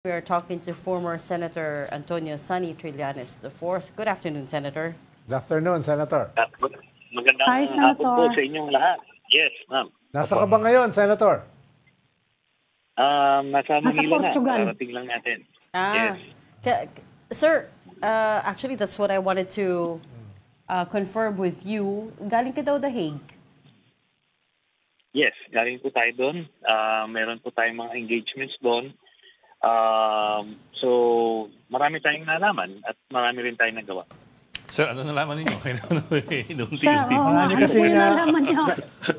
We are talking to former Senator Antonio Sonny Trillanes IV. Good afternoon, Senator. Good afternoon, Senator. Magandang Hi, hapon po Senator. sa inyong lahat. Yes, ma'am. Nasa ka ba ngayon, Senator? Nasa Manila na. Portugal. Karating lang natin. Ah, Yes. Sir, actually, that's what I wanted to confirm with you. Galing ka daw The Hague. Yes, galing po tayo doon. Meron po tayong mga engagements doon. So, marami tayong nalaman at marami rin tayong nagawa. Sir, ano nalaman ninyo? Sir, ano kasi po yung nga- nalaman niyo?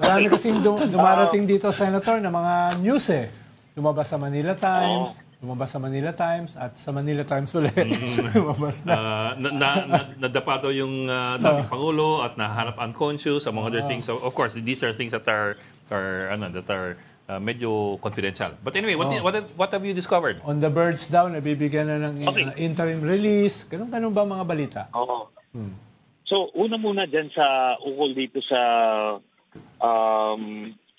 Marami kasing dumarating dito, Senator, na mga news eh. Lumabas sa Manila Times, at sa Manila Times ulit. Lumabas na. Nadapa daw yung dating Pangulo at nahanap unconscious, among other things. So, of course, these are things that are medyo confidential. But anyway, what have you discovered? On the birds daw, nabibigyan na ng interim release. Ganun ba mga balita? Oo. So, una muna dyan sa ukol dito sa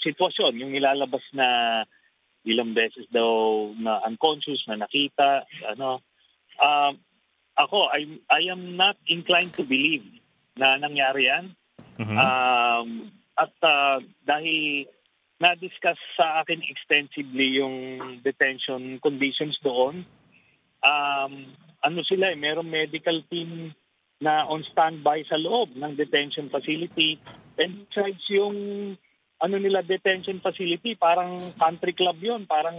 sitwasyon, yung nilalabas na ilang beses daw na unconscious, na nakita, ako, I am not inclined to believe na nangyari yan. Dahil na-discuss sa akin extensively yung detention conditions doon. Merong medical team na on standby sa loob ng detention facility. And besides yung detention facility, parang country club yun, parang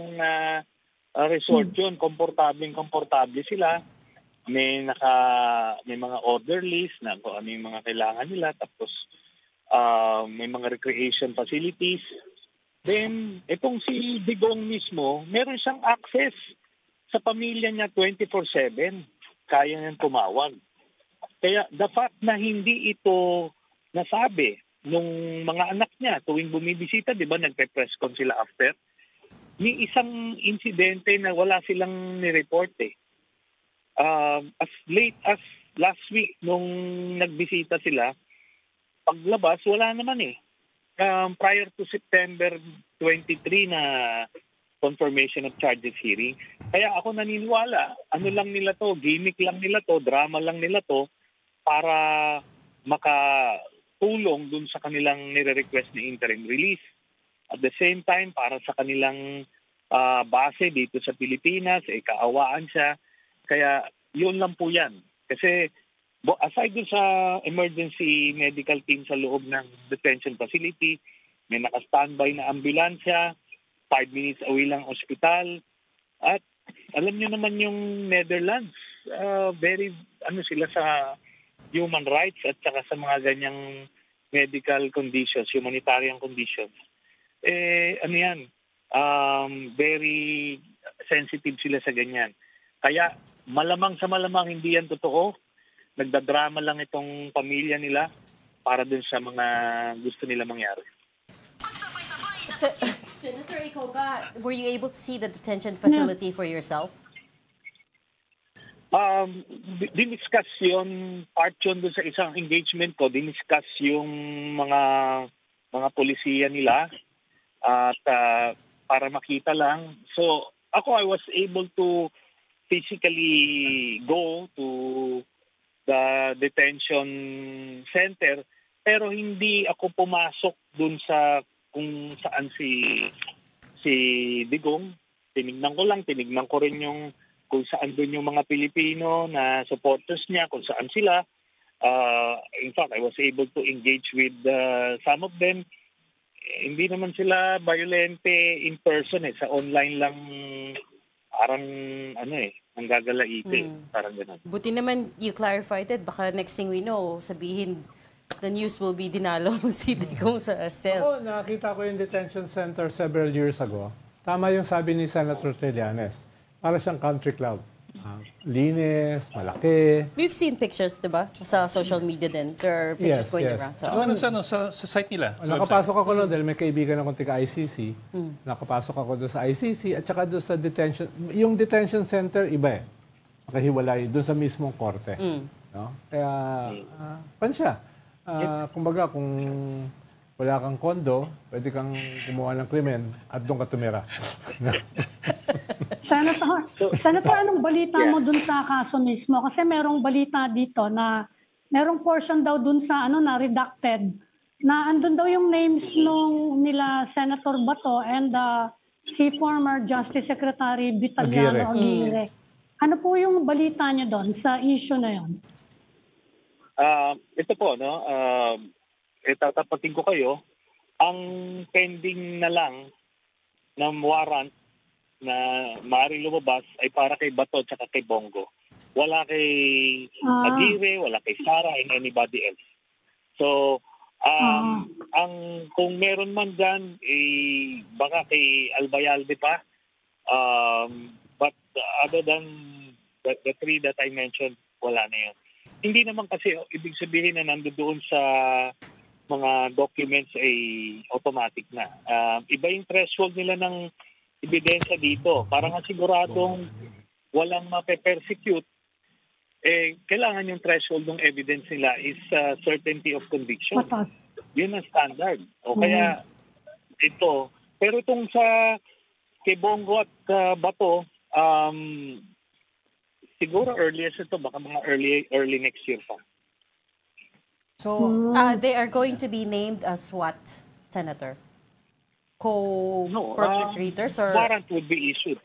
resort yun, komportable sila. May mga orderlies na kung ano yung mga kailangan nila, tapos may mga recreation facilities. Then, itong si Digong mismo, meron siyang access sa pamilya niya 24/7. Kaya niyang tumawag. Kaya the fact na hindi ito nasabi nung mga anak niya tuwing bumibisita, di ba, nagpe-press con sila after, may isang insidente na wala silang nireport eh. As late as last week nung nagbisita sila, paglabas, wala naman eh. Prior to September 23 na confirmation of charges hearing. Kaya ako naniniwala, gimmick lang nila to, drama lang nila to, para makatulong dun sa kanilang nire-request na interim release. At the same time, para sa kanilang base dito sa Pilipinas, kaawaan siya. Kaya yun lang po yan. Kasi aside dun sa emergency medical team sa loob ng detention facility, may naka-standby na ambulansya, 5 minutes away lang ospital. At alam niyo naman yung Netherlands, very sila sa human rights at saka sa mga ganyang medical conditions, humanitarian conditions. Very sensitive sila sa ganyan. Kaya malamang sa malamang hindi yan totoo. Nagdadrama lang itong pamilya nila para dun sa mga gusto nila mangyari. Senator, ikaw ba, were you able to see the detention facility for yourself? Diniscuss yun, part yun dun sa isang engagement ko, diniscuss yung mga polisiya nila at para makita lang. So ako, I was able to physically go to the detention center, pero hindi ako pumasok dun sa kung saan si Digong. Tinignan ko rin yung kung saan dun yung mga Pilipino na supporters niya, kung saan sila. In fact, I was able to engage with some of them. Hindi naman sila violente in person sa online lang, parang ang gagalaite, parang gano'n. Buti naman you clarified it. Baka next thing we know, sabihin, the news will be dinalo si Digong sa cell. Oo, nakita ko yung detention center several years ago. Tama yung sabi ni Senator Trillanes. Para siyang country club. Linis, malaki. We've seen pictures, di ba? Sa social media din. There are pictures going around. So, Sa site nila? Nakapasok ako doon dahil may kaibigan akong taga-ICC. Nakapasok ako doon sa ICC at saka doon sa detention. Yung detention center, iba eh. Makahiwalay doon sa mismong korte. No? Kaya, siya. Kumbaga, kung wala kang kondo, pwede kang kumuha ng krimen at doon ka tumira. Senator, anong balita mo dun sa kaso mismo? Kasi merong balita dito na merong portion daw dun sa na redacted na andun daw yung names nila Senator Bato and si former Justice Secretary Vitaliano Aguirre. Ano po yung balita niya doon sa issue na yon? Ito po, itatapatin ko kayo, ang pending na lang ng warrant na maaaring lumabas ay para kay Bato at kay Bongo. Wala kay Aguirre, wala kay Sara, and anybody else. So, kung meron man dyan, baka kay Albayalde pa. But other than the three that I mentioned, wala na yun. Hindi naman kasi ibig sabihin na nandoon sa mga documents ay automatic na. Iba yung threshold nila ng ebidensya dito. Para nga siguradong walang mape-persecute, kailangan yung threshold ng evidence nila is certainty of conviction. Yun ang standard. O kaya ito. Pero itong sa kay Bongo at Bato, siguro earliest ito, baka mga early next year pa. So, they are going to be named as what, Senator? Co-perpetrators or? Warrant would be issued.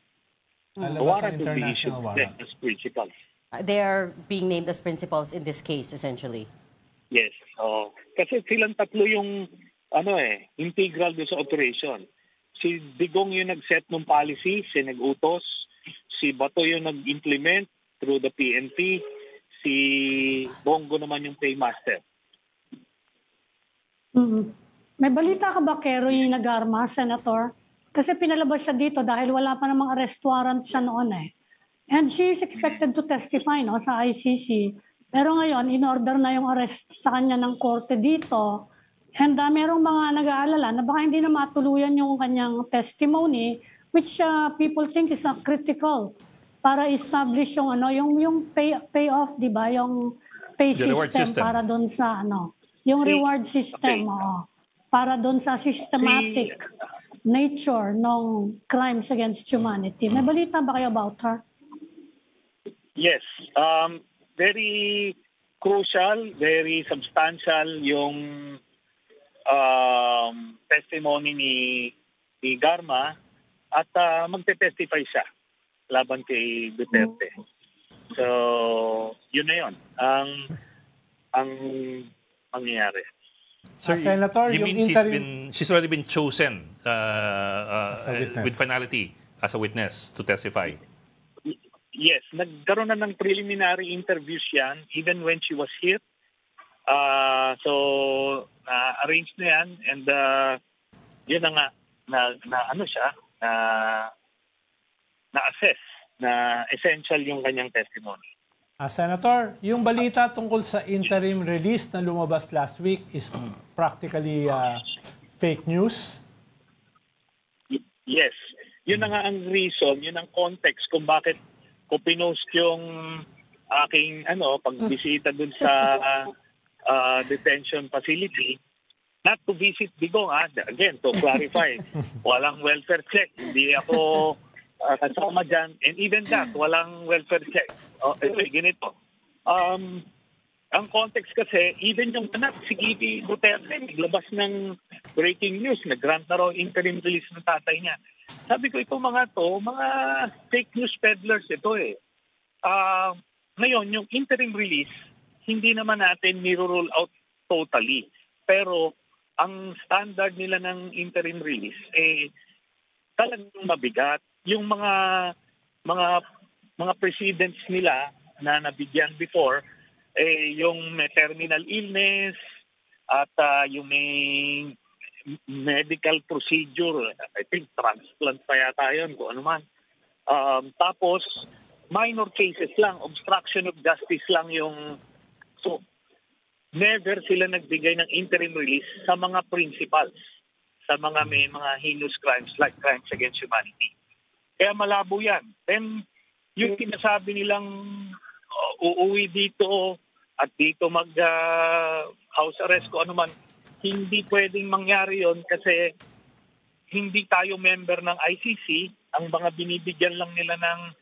The warrant would be issued as principals. They are being named as principals in this case, essentially. Yes. Kasi silang tatlo yung integral do sa operation. Si Digong yung nag-set ng policy, si nag-utos. Si Bato yung nag-implement through the PNP. Si Bongo naman yung paymaster. May balita ka ba, Keroy Nagarma, Senator? Kasi pinalabas siya dito dahil wala pa namang arrest warrant siya noon And she is expected to testify sa ICC. Pero ngayon, in-order na yung arrest sa kanya ng korte dito. And merong mga nag-aalala na baka hindi na matuluyan yung kanyang testimony, which people think is critical para establish yung yung payoff, di ba? Yung pay system para doon sa yung reward system, para doon sa systematic nature ng crimes against humanity. May balita ba kayo about her? Yes. Very crucial, very substantial yung testimony ni Garma at magte-testify siya laban kay Duterte. So, yun na yun. Ang mangyayari. Sir, Senator, you yung mean she's already been chosen with finality as a witness to testify? Yes, nagkaroon na ng preliminary interviews yan even when she was here. So, arranged na yan and yun na nga na-assess na essential yung kanyang testimony. Senator, yung balita tungkol sa interim release na lumabas last week is practically fake news? Yes. Yun na nga ang reason, yun ang context kung bakit ko pinost yung aking pagbisita dun sa detention facility. Not to visit Digong, again, to clarify. Walang welfare check. Hindi ako kasama dyan. And even that, walang welfare check. Ganito. Ang context kasi, even yung anak, si Kitty Duterte, naglabas ng breaking news, nag-grant na raw interim release ng tatay niya. Sabi ko, ito mga fake news peddlers ito . Ngayon, yung interim release, hindi naman natin niro-roll out totally. Pero, ang standard nila ng interim release, talagang mabigat. Yung mga precedents nila na nabigyan before, yung may terminal illness at yung may medical procedure, I think transplant pa yata yun, kung ano man. Tapos, minor cases lang, obstruction of justice lang yung... So, never sila nagbigay ng interim release sa mga principals, sa mga may mga heinous crimes like crimes against humanity. Kaya malabo yan. Then, yung sinasabi nilang uuwi dito at dito mag-house arrest ko ano man, hindi pwedeng mangyari yon kasi hindi tayo member ng ICC ang mga binibigyan lang nila ng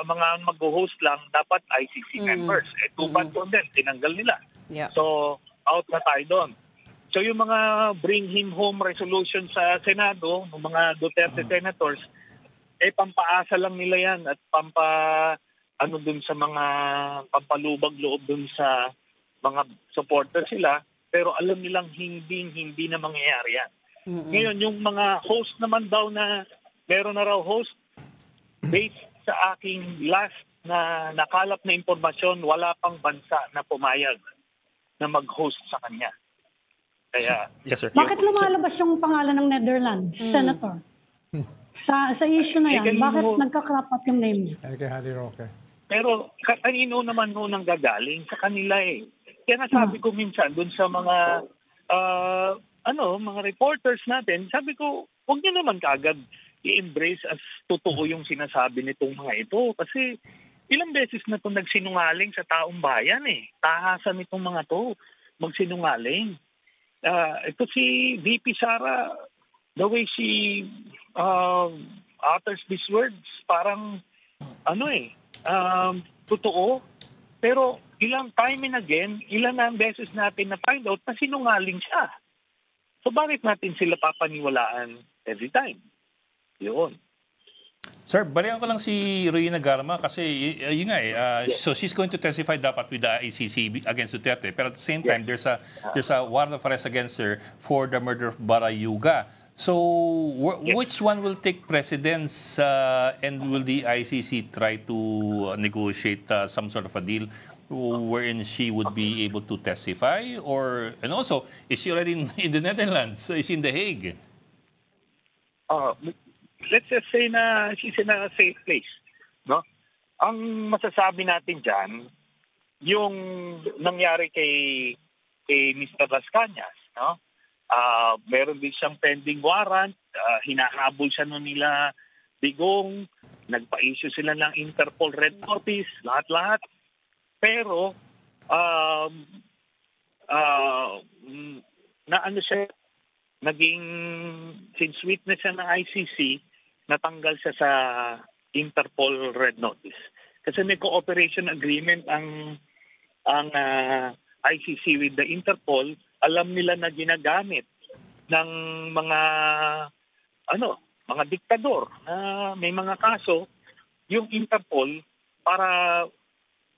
mga mag-host lang, dapat ICC members. Tupan po din, tinanggal nila. Yeah. So, out na tayo doon. So yung mga bring him home resolution sa Senado, ng mga Duterte senators, pampaasa lang nila yan at dun sa mga pampalubag loob dun sa mga supporters sila, pero alam nilang hindi na mangyayari yan. Ngayon, yung mga host naman daw na meron na raw host, based sa aking last na nakalap na impormasyon, wala pang bansa na pumayag na mag-host sa kanya. Kaya, Yes, sir. Bakit lumalabas yung pangalan ng Netherlands, Senator? Sa issue na yan, bakit nagka-crop up yung name niya? Kay Harry Roque. pero kanino naman nang gagaling sa kanila eh. Kaya nasabi ko minsan dun sa mga mga reporters natin, sabi ko, huwag niyo naman kaagad i-embrace as totoo yung sinasabi nitong mga ito. Kasi ilang beses na itong nagsinungaling sa taong bayan eh. Tahasan itong mga to magsinungaling. Ito si VP Sara, the way she utters these words, parang totoo. Pero ilang time and again, ilan na ang beses natin na find out na sinungaling siya. So bakit natin sila papaniwalaan every time? Yun. Sir, balikan ko lang si Rowena Garma kasi yun nga so she's going to testify dapat with the ICC against Duterte, pero at the same time there's a warrant of arrest against her for the murder of Barayuga. So which one will take precedence and will the ICC try to negotiate some sort of a deal wherein she would be able to testify, and also is she already in the Netherlands? Is she in The Hague? Let's just say na she's in a safe place, no? Ang masasabi natin diyan, yung nangyari kay Mr. Las Cañas, no? Meron din siyang pending warrant, hinahabol siya noon nila Digong, nagpa-issue sila ng Interpol Red Notice, lahat-lahat. Pero since witness siya ng ICC, natanggal siya sa Interpol Red Notice. Kasi may cooperation agreement ang ICC with the Interpol. Alam nila na ginagamit ng mga diktador na may mga kaso yung Interpol para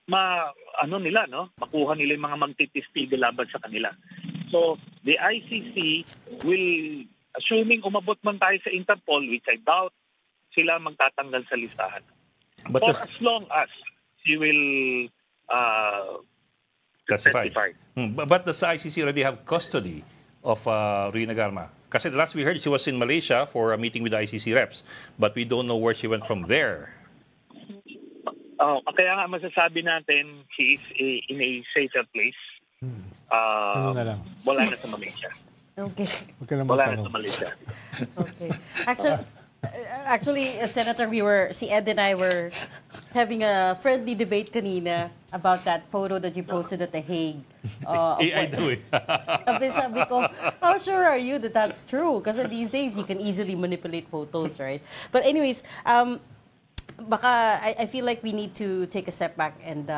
makuha nila yung mga magtitistigo laban sa kanila. So the ICC will, assuming umabot man tayo sa Interpol, which I doubt, sila magtatanggal sa listahan. But as long as she will testify. But does the ICC already have custody of Rowena Garma? Kasi last we heard she was in Malaysia for a meeting with the ICC reps, but we don't know where she went from there. Kaya nga masasabi natin she is in a safer place. Wala na sa Malaysia. Okay. Wala na sa Malaysia. Okay. Actually, Senator, si Ed and I were having a friendly debate kanina about that photo that you posted at The Hague. I do it. Sabi ko, how sure are you that that's true? Because these days, you can easily manipulate photos, right? But anyways, I feel like we need to take a step back and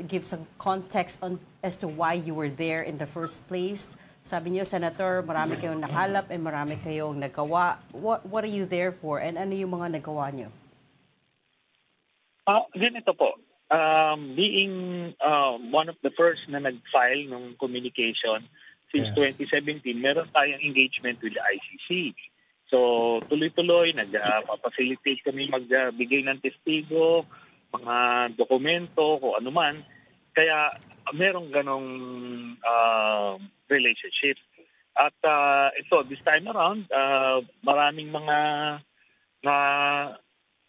give some context as to why you were there in the first place. Sabi niyo, Senator, marami kayong nakalap and marami kayong nagawa. What are you there for? And ano yung mga nagawa niyo? Ganito po. Being one of the first na nag-file ng communication since 2017, meron tayong engagement with the ICC. So, tuloy-tuloy, nag-facilitate kami magbigay ng testigo, mga dokumento, kung ano man. Kaya, merong ganong relationship. At this time around, maraming mga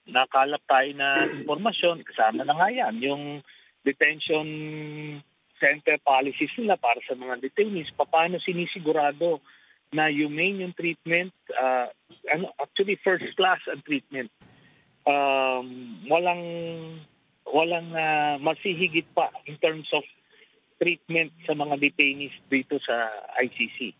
nakalap tayo na informasyon. Kasama na nga yan, yung detention center policies nila para sa mga detainees. Paano sinisigurado na humane yung treatment, actually first class ang treatment. Walang masihigit pa in terms of treatment sa mga detainees dito sa ICC.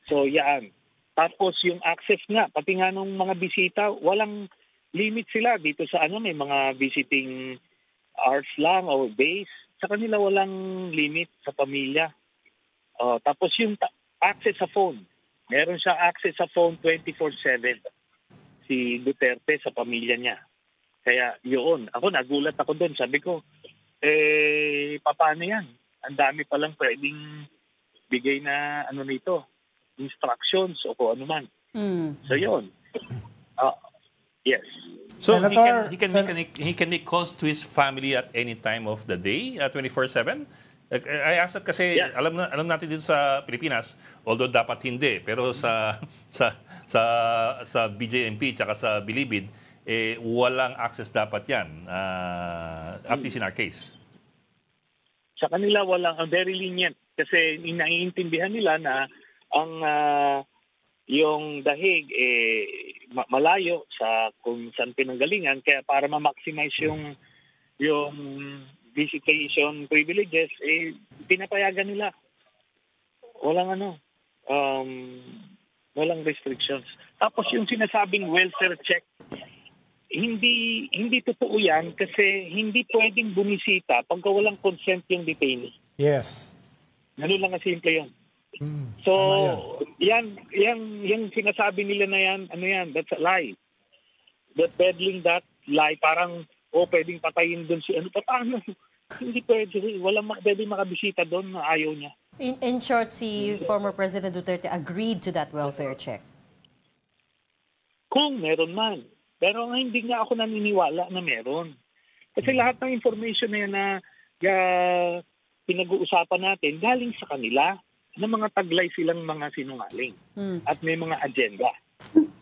So yan. Tapos yung access nga, pati nga nung mga bisita, walang limit sila dito sa may mga visiting hours lang o days. Sa kanila walang limit sa pamilya. Tapos yung access sa phone. Meron siya access sa phone 24/7. Si Duterte sa pamilya niya. Kaya yun, ako nagulat ako doon. Sabi ko, paano yan? Ang dami palang pwedeng bigay na nito, instructions o kung ano man. So yun. Yes. So Senator, he can make calls to his family at any time of the day, 24/7. I asked that kasi Yeah. alam natin dito sa Pilipinas, although dapat hindi, pero sa BJMP tsaka sa Bilibid, walang access dapat 'yan. At least in our case. Sa kanila walang very lenient kasi naiintindihan nila na ang yung dahig malayo sa kung saan pinanggalingan, kaya para ma-maximize yung visitation privileges, pinapayagan nila. Walang walang restrictions. Tapos yung sinasabing welfare check, hindi totoo yan kasi hindi pwedeng bumisita pagka walang consent yung detainee. Yes. Ganun lang kasimple yun. So, yung sinasabi nila na yan, that's a lie. That peddling that lie, parang, pwedeng patayin doon si paano? Hindi pwede. Pwede makabisita doon na ayaw niya. In short, si former President Duterte agreed to that welfare check. Kung meron man. Pero hindi nga ako naniniwala na meron. Kasi lahat ng information na yan na pinag-uusapan natin, galing sa kanila na mga taglay silang mga sinungaling. At may mga agenda.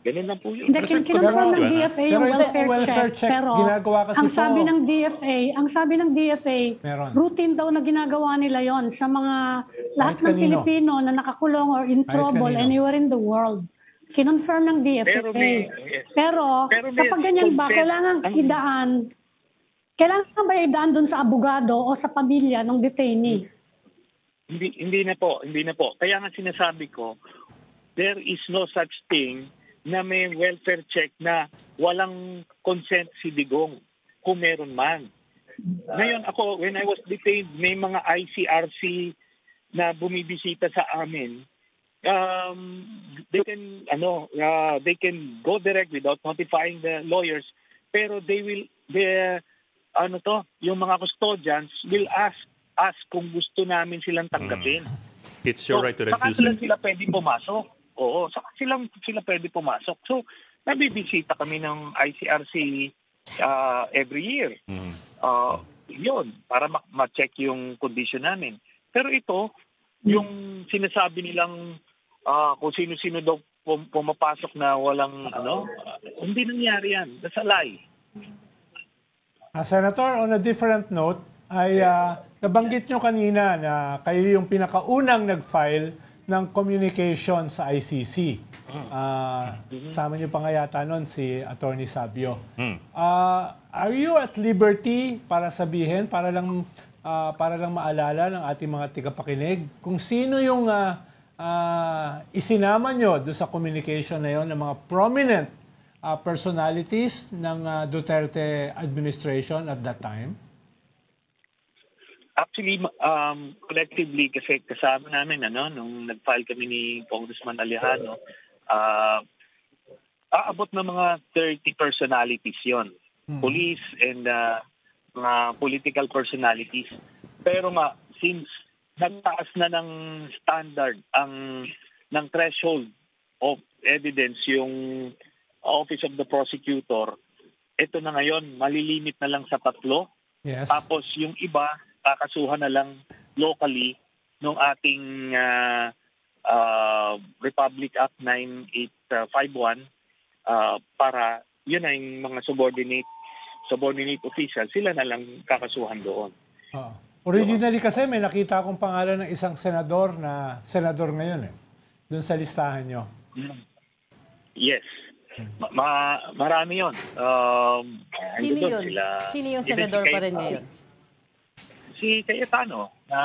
Ganun lang po yun. Hindi, kinonfirm ng DFA yung welfare check. Pero ginagawa kasi ang sabi ng DFA, Meron. routine daw na ginagawa nila yon sa mga lahat ng kanino. Pilipino na nakakulong or in trouble kanino. anywhere in the world. Kinonfirm ng DFA. Pero Pero may kapag ganyan ba, consent. kailangan ba idaan doon sa abogado o sa pamilya ng detainee? Hindi na po. Kaya nga sinasabi ko, there is no such thing na may welfare check na walang consent si Digong kung meron man. Ngayon ako, when I was detained, may mga ICRC na bumibisita sa amin. They can go direct without notifying the lawyers, pero yung mga custodians will ask us kung gusto namin silang tanggapin. It's your right to Saka refuse it. sila pwede pumasok. Oo, saka sila pwede pumasok. So, nabibisita kami ng ICRC every year. Yun, para ma-check yung condition namin. Pero ito, yung sinasabi nilang kung sino-sino daw pumapasok na walang hindi nangyari yan. That's a lie. Senator, on a different note, ay nabanggit nyo kanina na kayo yung pinakaunang nag-file ng communication sa ICC. Sama nyo pa nga yata nun si Attorney Sabio. Are you at liberty para sabihin, para lang maalala ng ating mga tigapakinig, kung sino yung isinama nyo doon sa communication na yon ng mga prominent personalities ng Duterte administration at that time? Actually, collectively, kasi kasama namin, nung nag-file kami ni Congressman Alejano, aabot na mga 30 personalities yon, police and mga political personalities. Pero since nagtaas na ng standard ng threshold of evidence yung Office of the Prosecutor, ito na ngayon, malilimit na lang sa 3. Yes. Tapos yung iba, kakasuhan na lang locally ng ating Republic Act 9851 para yun na yung mga subordinate officials, sila na lang kakasuhan doon. Originally kasi may nakita akong pangalan ng isang senador na senador ngayon doon sa listahan nyo. Yes. Marami yun. Sino yun? Sino yung senador pa rin ngayon? Si Cayetano, na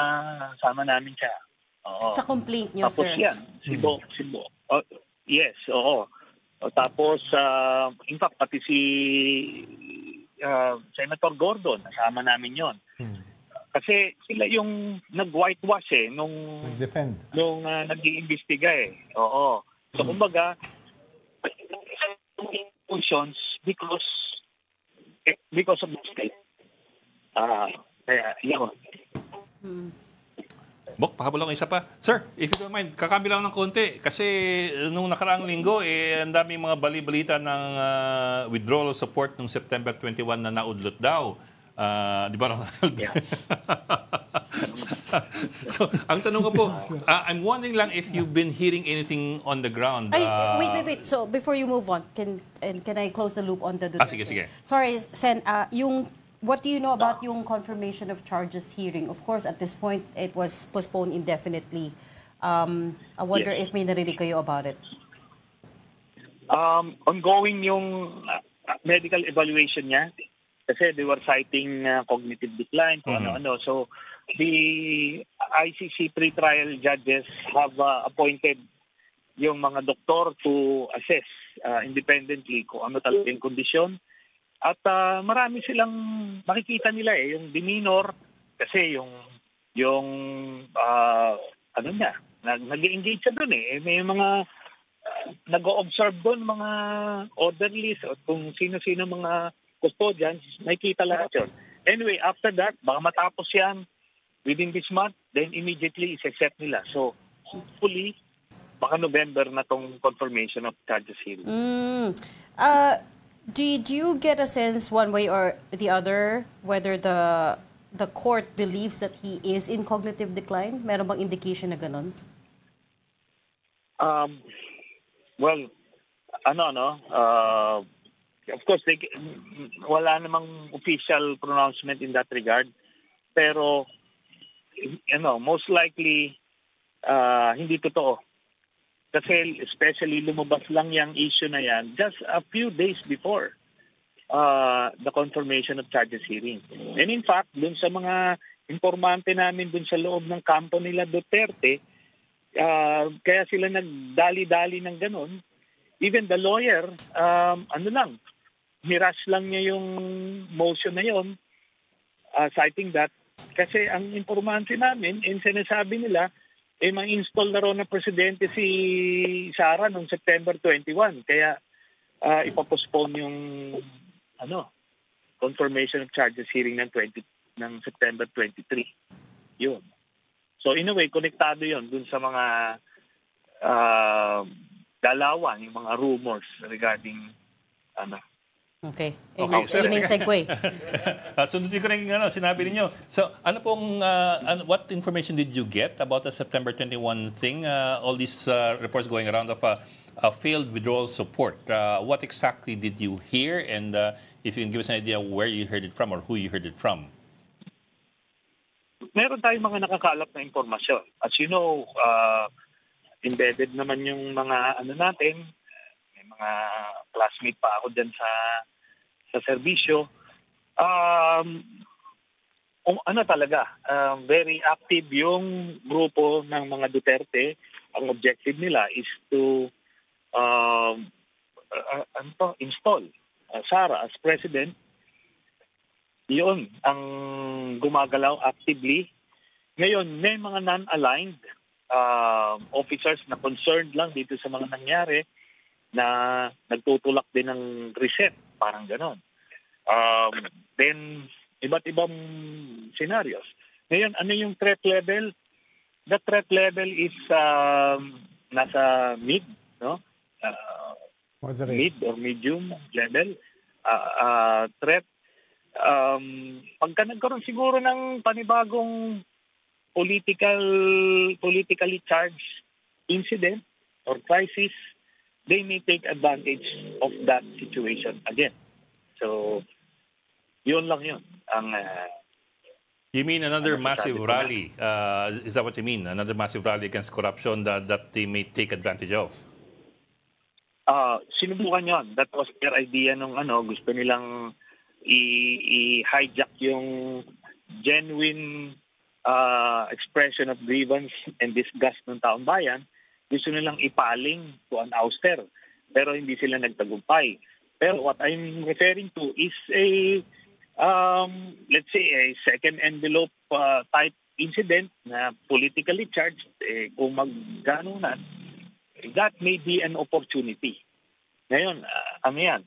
sama namin siya. Oo. Sa complaint nyo, Tapos sir? yan, si Bo. Yes, oo. O, tapos, in fact, pati si Senator Gordon, nasama namin yon. Kasi sila yung nag-whitewash nung Defend. nag-iimbestiga Oo. So, kumbaga, functions because of the state. Kaya, yun. Bok, pahabol ako isa pa. Sir, if you don't mind, kakambi lang ng konti. Kasi nung nakaraang linggo, ang daming mga bali-balita ng withdrawal support nung September 21 na naudlot daw. Di ba, Ronald? Yeah. So, ang tanong ko po, I'm wondering lang if you've been hearing anything on the ground. Wait. So, before you move on, can I close the loop on the Duterte? Sige. Sorry, Sen, what do you know about yung confirmation of charges hearing? Of course, at this point, it was postponed indefinitely. I wonder if may narinig kayo about it. Ongoing yung medical evaluation niya. Kasi they were citing cognitive decline, kung ano-ano. So, the ICC pre-trial judges have appointed yung mga doktor to assess independently kung ano talaga yung kondisyon. At marami silang makikita nila yung demeanor kasi yung nag-engage siya doon may mga nag-o-observe doon mga orderlies o kung sino-sino mga custodians, nakikita lahat yun. Anyway, after that, baka matapos yan within this month, then immediately is-accept nila. So, hopefully, baka November na tong confirmation of charges hearing. Did you get a sense one way or the other whether the court believes that he is in cognitive decline? Meron bang indication na ganun? Of course, wala namang official pronouncement in that regard. Pero, most likely, hindi totoo. Kasi especially lumabas lang yung issue na yan just a few days before the confirmation of charges hearing. And in fact, dun sa mga informante namin dun sa loob ng kampo nila Duterte, kaya sila nagdali-dali ng ganun. Even the lawyer, nirush lang niya yung motion na yon, citing that. Kasi ang informante namin, sinasabi nila, ma-install na raw ng presidente si Sara noong September 21. Kaya ipapostpone yung confirmation of charges hearing ng September 23. Yun. So in a way, konektado yun dun sa mga dalawan, yung mga rumors regarding Okay. Sir. Yun yung segue. Sundutin ko na yung sinabi ninyo. So, what information did you get about the September 21 thing? All these reports going around of failed withdrawal support. What exactly did you hear? And if you can give us an idea where you heard it from or who you heard it from? Meron tayong mga nakakalap na informasyon. As you know, embedded naman yung mga natin. May mga classmate pa ako dyan sa serbisyo. Very active yung grupo ng mga Duterte. Ang objective nila is to install Sara as president. Yun ang gumagalaw actively. Ngayon, may mga non-aligned officers na concerned lang dito sa mga nangyari na nagtutulak din ng reset, parang ganon. Then, iba't ibang scenarios. Ngayon, ano yung threat level? The threat level is nasa mid, no? Mid or medium level threat. Pagka nagkaroon siguro ng panibagong politically charged incident or crisis, they may take advantage of that situation again. So, yun lang yun. You mean another massive rally? Is that what you mean? Another massive rally against corruption that they may take advantage of? Sinubukan yun. That was their idea nung gusto nilang i-hijack yung genuine expression of grievance and disgust ng taong bayan. Gusto nilang ipaling to an ouster. pero hindi sila nagtagumpay. Pero what I'm referring to is let's say a second envelope type incident na politically charged, kung magganunan, that may be an opportunity. Ngayon, ano yan?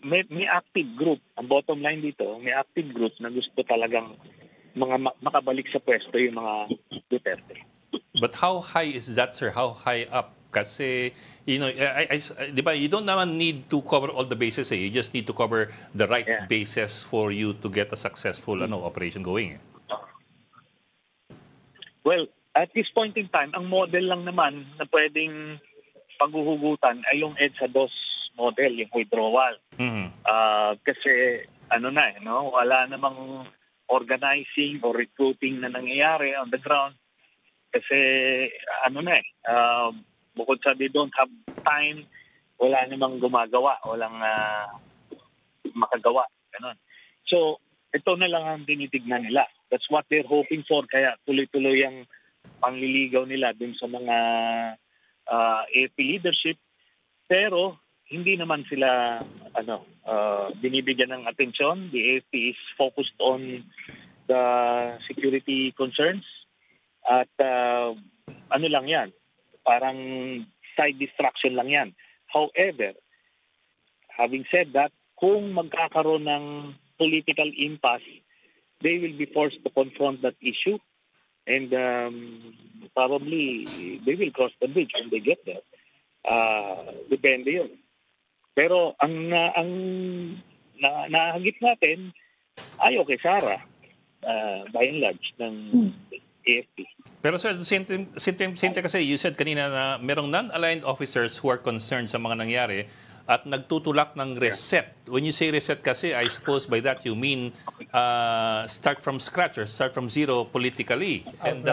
May active group. Ang bottom line dito, may active group na gusto talagang makabalik sa pwesto yung mga Duterte. But how high is that, sir? How high up? Kasi, you know, di ba, you don't naman need to cover all the bases. You just need to cover the right bases for you to get a successful operation going. Well, at this point in time, ang model lang naman na pwedeng paghuhugutan ay yung EDSA 2 model, yung withdrawal. Kasi wala namang organizing or recruiting na nangyayari on the ground. Kasi bukod sa they don't have time, wala namang gumagawa, walang makagawa. Ganun. So, ito na lang ang tinitignan nila. That's what they're hoping for. Kaya tuloy-tuloy ang pangliligaw nila dun sa mga AFP leadership. Pero, hindi naman sila binibigyan ng atensyon. The AFP is focused on the security concerns. At lang yan, parang side distraction lang yan. However, having said that, kung magkakaroon ng political impasse, they will be forced to confront that issue. And probably they will cross the bridge when they get there. Depende yun. Pero ang nahagip natin, ayaw kay Sara, by and large, ng AFP. Pero sir, same time kasi you said kanina na merong non-aligned officers who are concerned sa mga nangyari at nagtutulak ng reset. When you say reset kasi, I suppose by that you mean start from scratch or start from zero politically. And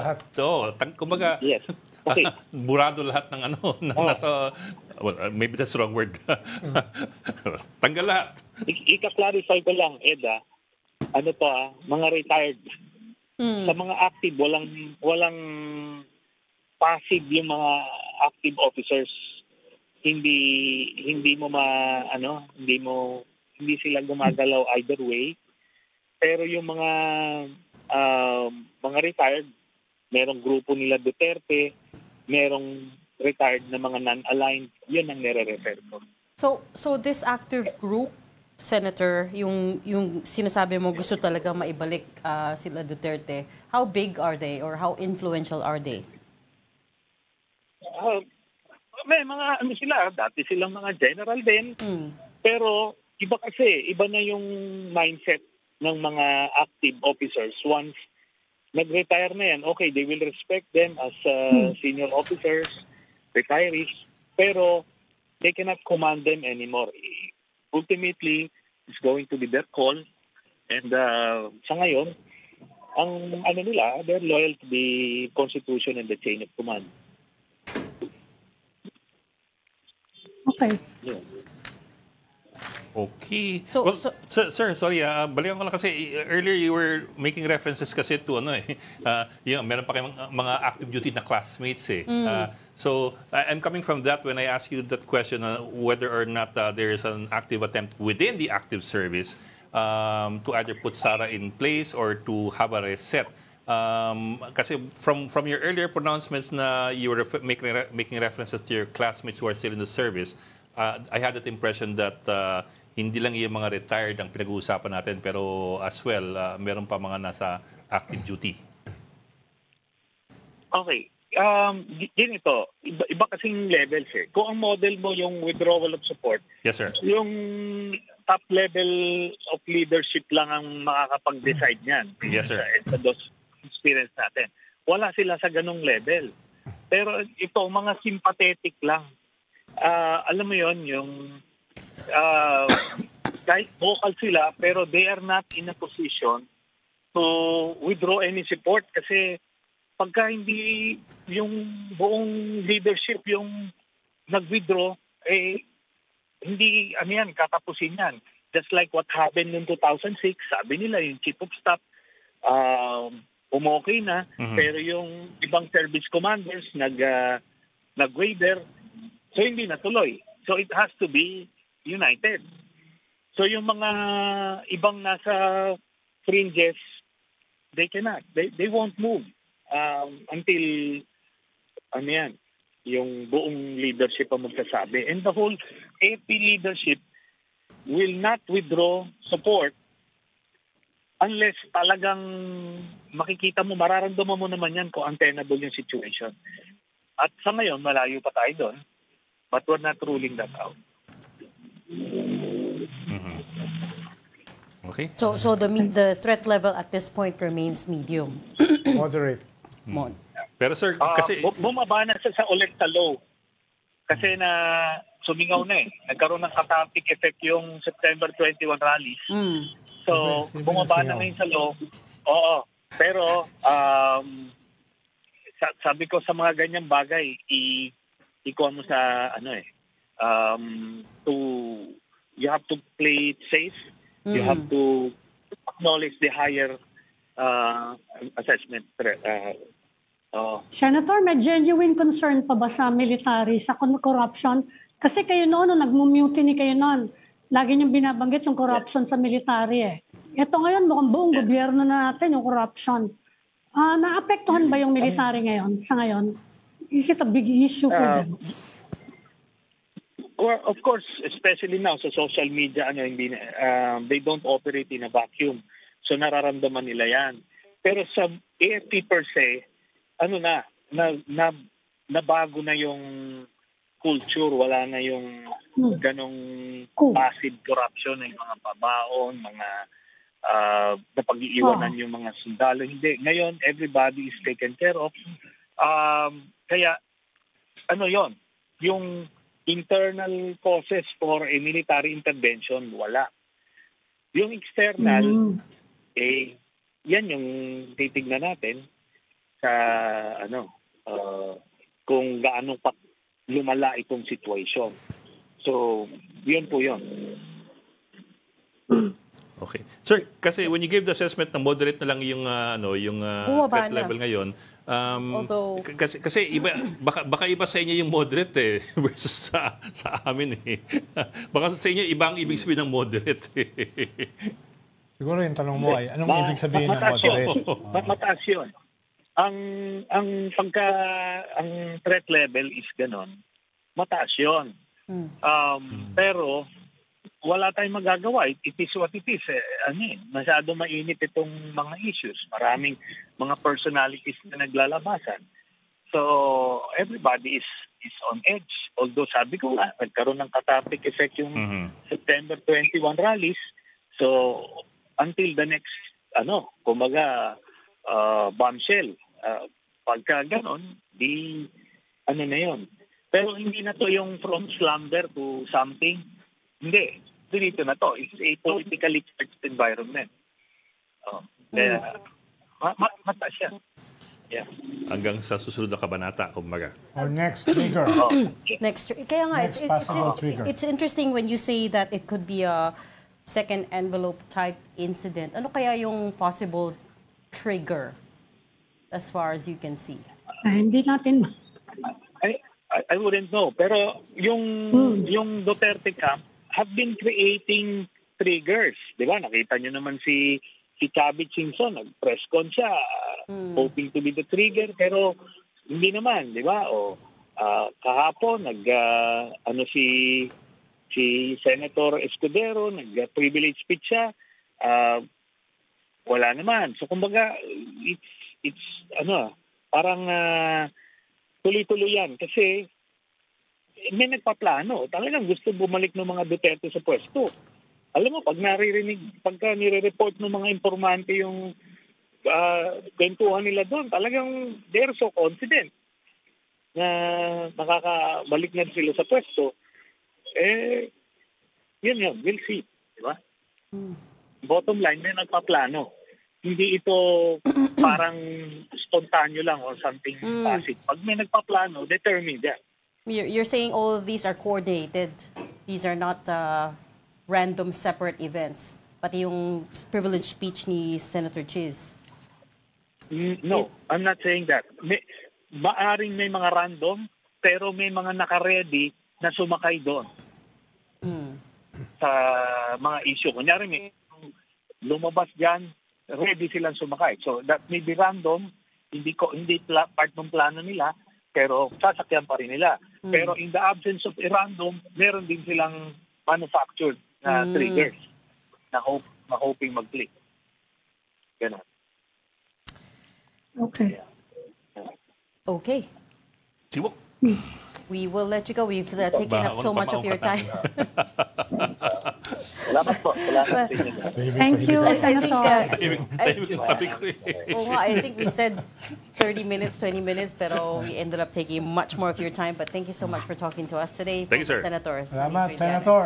kumbaga, yes. Okay. Burado lahat ng nasa, well, maybe that's the wrong word. Tanggal lahat. Ika-clarify ko lang, Eda, mga retired. Sa mga active, walang passive yung mga active officers. Hindi sila gumagalaw either way. Pero yung mga retired, merong grupo nila Duterte, merong retired na mga non-aligned, yun ang nire-refer ko. So this active group, Senator, yung sinasabi mo gusto talaga maibalik sila Duterte, how big are they or how influential are they? May mga sila, dati silang mga general din. Pero iba na yung mindset ng mga active officers. Once nag-retire na yan, okay, they will respect them as senior officers, retirees, pero they cannot command them anymore. Ultimately, it's going to be their call. And sa ngayon, they're loyal to the Constitution and the chain of command. Okay. Yes. Okay. Sir, sorry, balikan ko lang kasi earlier you were making references kasi to meron pa kayong mga active duty na classmates So I'm coming from that when I ask you that question whether or not there is an active attempt within the active service to either put Sara in place or to have a reset. Kasi from your earlier pronouncements na you were making references to your classmates who are still in the service, I had that impression that hindi lang yung mga retired ang pinag-uusapan natin, pero as well, meron pa mga nasa active duty. Okay. Ganito, iba kasing levels Kung ang model mo yung withdrawal of support, yes, sir. Yung top level of leadership lang ang makakapag-decide niyan. Yes, sir. Sa experience natin. Wala sila sa ganong level. Pero ito, mga sympathetic lang. Alam mo yon yung kahit vocal sila, pero they are not in a position to withdraw any support kasi pagka hindi yung buong leadership yung nag-withdraw, hindi, katapusin yan. Just like what happened in 2006, sabi nila yung chief of staff, umokay na, pero yung ibang service commanders nag-waiver, So hindi natuloy. So it has to be united. So yung mga ibang nasa fringes, they cannot. They won't move until ano yan, yung buong leadership ang magsasabi. And the whole AFP leadership will not withdraw support unless talagang makikita mo, mararamdaman mo naman yan kung untenable yung situation. At sa ngayon, malayo pa tayo doon, but we're not ruling that out. Okay. So the threat level at this point remains medium. Moderate. Pero sir, kasi bumaba na sa ulit sa low. Kasi na sumingaw na eh. Nagkaroon ng cathartic effect yung September 21 rallies. So, bumaba na ngayon sa low. Oo. Pero, sabi ko sa mga ganyang bagay, ikuha mo sa, you have to play it safe. You have to acknowledge the higher assessment. Senator, may genuine concern pa ba sa military, sa corruption? Kasi kayo noon, nag-mutiny kayo noon. Lagi niyong binabanggit yung corruption sa military eh. Ito ngayon, mukhang buong gobyerno na natin yung corruption. Naapektuhan ba yung military ngayon, sa ngayon? Is it a big issue for them? Well, of course, especially now sa social media, they don't operate in a vacuum. So nararamdaman nila yan. Pero sa AFP per se, nabago na yung culture, wala na yung ganong passive corruption, yung mga pabaon, mga napag-iiwanan yung mga sundalo. Hindi. Ngayon, everybody is taken care of. Kaya, yon, yung internal causes for a military intervention, wala. Yung external, yan yung titignan natin sa, kung gaano pa lumala itong situation. So, yun po yun. Okay. Sir, kasi when you gave the assessment na moderate na lang yung threat level ngayon, kasi iba, baka iba sa inyo yung moderate versus sa amin eh. Baka sa inyo ibang ibig sabihin ng moderate Siguro yung tanong mo ay, anong ibig sabihin ng moderate? Mataas yun. Ang threat level is ganon, mataas yun. Pero wala tayong magagawa. It is what it is. Masyado mainit itong mga issues. Maraming mga personalities na naglalabasan. So everybody is on edge. Although sabi ko nga, nagkaroon ng cathartic effect yung September 21 rallies. So until the next, bombshell. Pagka ganon, na yun. Pero hindi na to yung from slumber to something. Hindi. Dito na to. It's a politically charged environment. Kaya, mataas yan. Yeah. Hanggang sa susunod na kabanata, kumbaga. Or next trigger. Kaya nga, trigger. it's interesting when you say that it could be a second envelope type incident. Ano kaya yung possible trigger as far as you can see? Hindi natin. I wouldn't know. Pero yung Duterte camp have been creating triggers. Di ba? Nakita nyo naman si Chavit Singson, nag-press con siya, hoping to be the trigger, pero hindi naman, di ba? Kahapon, si Senator Escudero, nag-privilege speech siya, wala naman. So, kumbaga, it's parang tuloy-tuloy yan. Kasi, may nagpaplano. Talagang gusto bumalik ng mga Duterte sa pwesto. Alam mo, pagka nire-report ng mga informante yung kwentuhan nila doon, talagang they're so confident na nakakabalik na sila sa pwesto. Yun, we'll see. Diba? Bottom line, may nagpaplano. Hindi ito parang spontaneo lang or something passive. Pag may nagpaplano, determined yan. You're saying all of these are coordinated. These are not random separate events. Pati yung privilege speech ni Senator Chiz. No, I'm not saying that. Maaring may mga random, pero may mga naka-ready na sumakay doon sa mga issue. Kunyari, may lumabas dyan, ready silang sumakay. So that may be random, hindi part ng plano nila, pero sasakyan pa rin nila. Pero in the absence of a random, meron din silang manufactured na triggers na hoping mag-click. Ganun. Okay. Okay. Sibok. We will let you go. We've taken up so much of your time. Salamat po. Salamat sa inyo. Thank you, Senator. I think we said 30 minutes, 20 minutes, pero we ended up taking much more of your time. But thank you so much for talking to us today. Thank you, sir. Senator. Salamat, Sonny Trillanes. Senator.